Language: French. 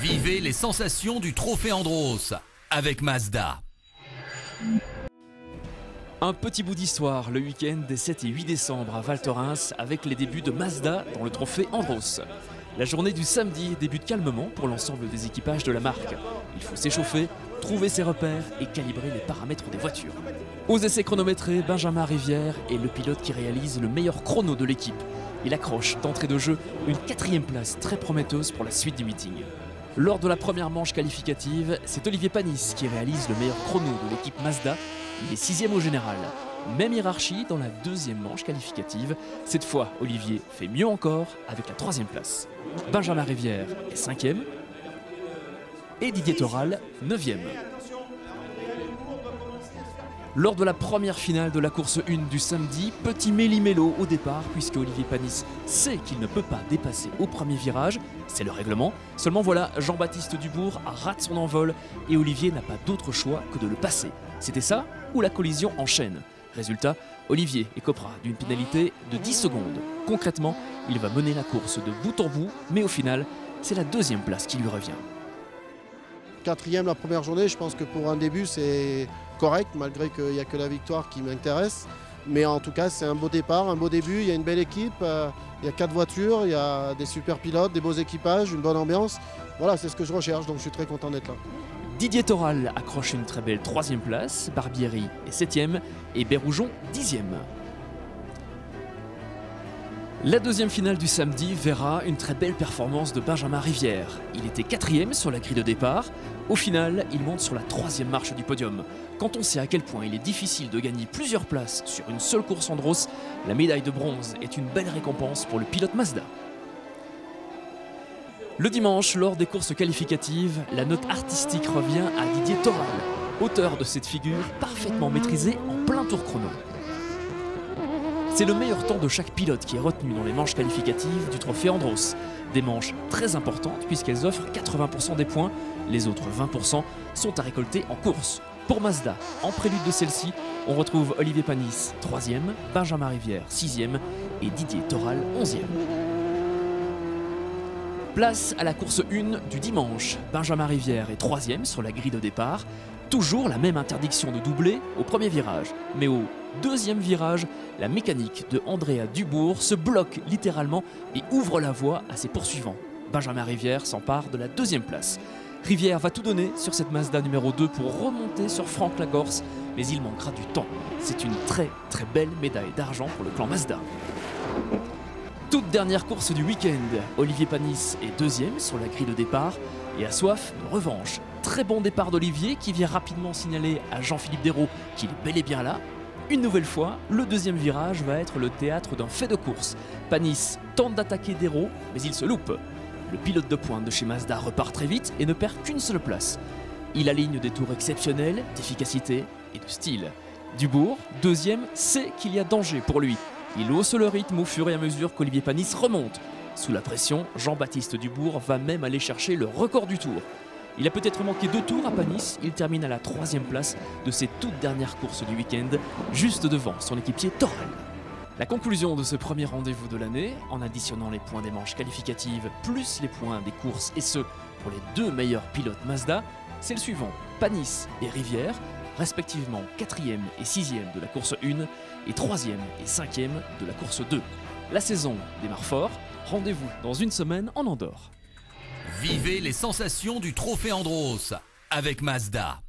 Vivez les sensations du trophée Andros avec Mazda. Un petit bout d'histoire le week-end des 7 et 8 décembre à Val Thorens avec les débuts de Mazda dans le trophée Andros. La journée du samedi débute calmement pour l'ensemble des équipages de la marque. Il faut s'échauffer, trouver ses repères et calibrer les paramètres des voitures. Aux essais chronométrés, Benjamin Rivière est le pilote qui réalise le meilleur chrono de l'équipe. Il accroche d'entrée de jeu une 4e place très prometteuse pour la suite du meeting. Lors de la première manche qualificative, c'est Olivier Panis qui réalise le meilleur chrono de l'équipe Mazda. Il est 6e au général. Même hiérarchie dans la 2e manche qualificative. Cette fois, Olivier fait mieux encore avec la 3e place. Benjamin Rivière est 5e et Didier Toral 9e. Lors de la première finale de la course 1 du samedi, petit méli-mélo au départ puisque Olivier Panis sait qu'il ne peut pas dépasser au premier virage, c'est le règlement. Seulement voilà, Jean-Baptiste Dubourg rate son envol et Olivier n'a pas d'autre choix que de le passer. C'était ça ou la collision enchaîne. Résultat, Olivier écopera d'une pénalité de 10 secondes. Concrètement, il va mener la course de bout en bout, mais au final, c'est la 2e place qui lui revient. 4e la première journée, je pense que pour un début c'est correct, malgré qu'il n'y a que la victoire qui m'intéresse. Mais en tout cas c'est un beau départ, un beau début, il y a une belle équipe, il y a 4 voitures, il y a des super pilotes, des beaux équipages, une bonne ambiance. Voilà, c'est ce que je recherche, donc je suis très content d'être là. Didier Toral accroche une très belle 3e place, Barbieri est 7e et Berroujon 10e. La 2e finale du samedi verra une très belle performance de Benjamin Rivière. Il était 4e sur la grille de départ. Au final, il monte sur la 3e marche du podium. Quand on sait à quel point il est difficile de gagner plusieurs places sur une seule course Andros, la médaille de bronze est une belle récompense pour le pilote Mazda. Le dimanche, lors des courses qualificatives, la note artistique revient à Didier Toral, auteur de cette figure parfaitement maîtrisée en plein tour chrono. C'est le meilleur temps de chaque pilote qui est retenu dans les manches qualificatives du trophée Andros. Des manches très importantes puisqu'elles offrent 80% des points, les autres 20% sont à récolter en course. Pour Mazda, en prélude de celle-ci, on retrouve Olivier Panis 3e, Benjamin Rivière 6e et Didier Toral 11e. Place à la course 1 du dimanche. Benjamin Rivière est 3e sur la grille de départ. Toujours la même interdiction de doubler au premier virage. Mais au 2e virage, la mécanique de Andrea Dubourg se bloque littéralement et ouvre la voie à ses poursuivants. Benjamin Rivière s'empare de la 2e place. Rivière va tout donner sur cette Mazda numéro 2 pour remonter sur Franck Lagorce, mais il manquera du temps. C'est une très belle médaille d'argent pour le clan Mazda. Toute dernière course du week-end, Olivier Panis est 2e sur la grille de départ et a soif de revanche. Très bon départ d'Olivier qui vient rapidement signaler à Jean-Philippe Desraux qu'il est bel et bien là. Une nouvelle fois, le 2e virage va être le théâtre d'un fait de course. Panis tente d'attaquer Desraux, mais il se loupe. Le pilote de pointe de chez Mazda repart très vite et ne perd qu'une seule place. Il aligne des tours exceptionnels d'efficacité et de style. Dubourg, 2e, sait qu'il y a danger pour lui. Il hausse le rythme au fur et à mesure qu'Olivier Panis remonte. Sous la pression, Jean-Baptiste Dubourg va même aller chercher le record du tour. Il a peut-être manqué 2 tours à Panis, il termine à la 3e place de ses toutes dernières courses du week-end, juste devant son équipier Toral. La conclusion de ce premier rendez-vous de l'année, en additionnant les points des manches qualificatives plus les points des courses et ce pour les 2 meilleurs pilotes Mazda, c'est le suivant, Panis et Rivière, respectivement 4e et 6e de la course 1 et 3e et 5e de la course 2. La saison démarre fort, rendez-vous dans une semaine en Andorre. Vivez les sensations du trophée Andros avec Mazda.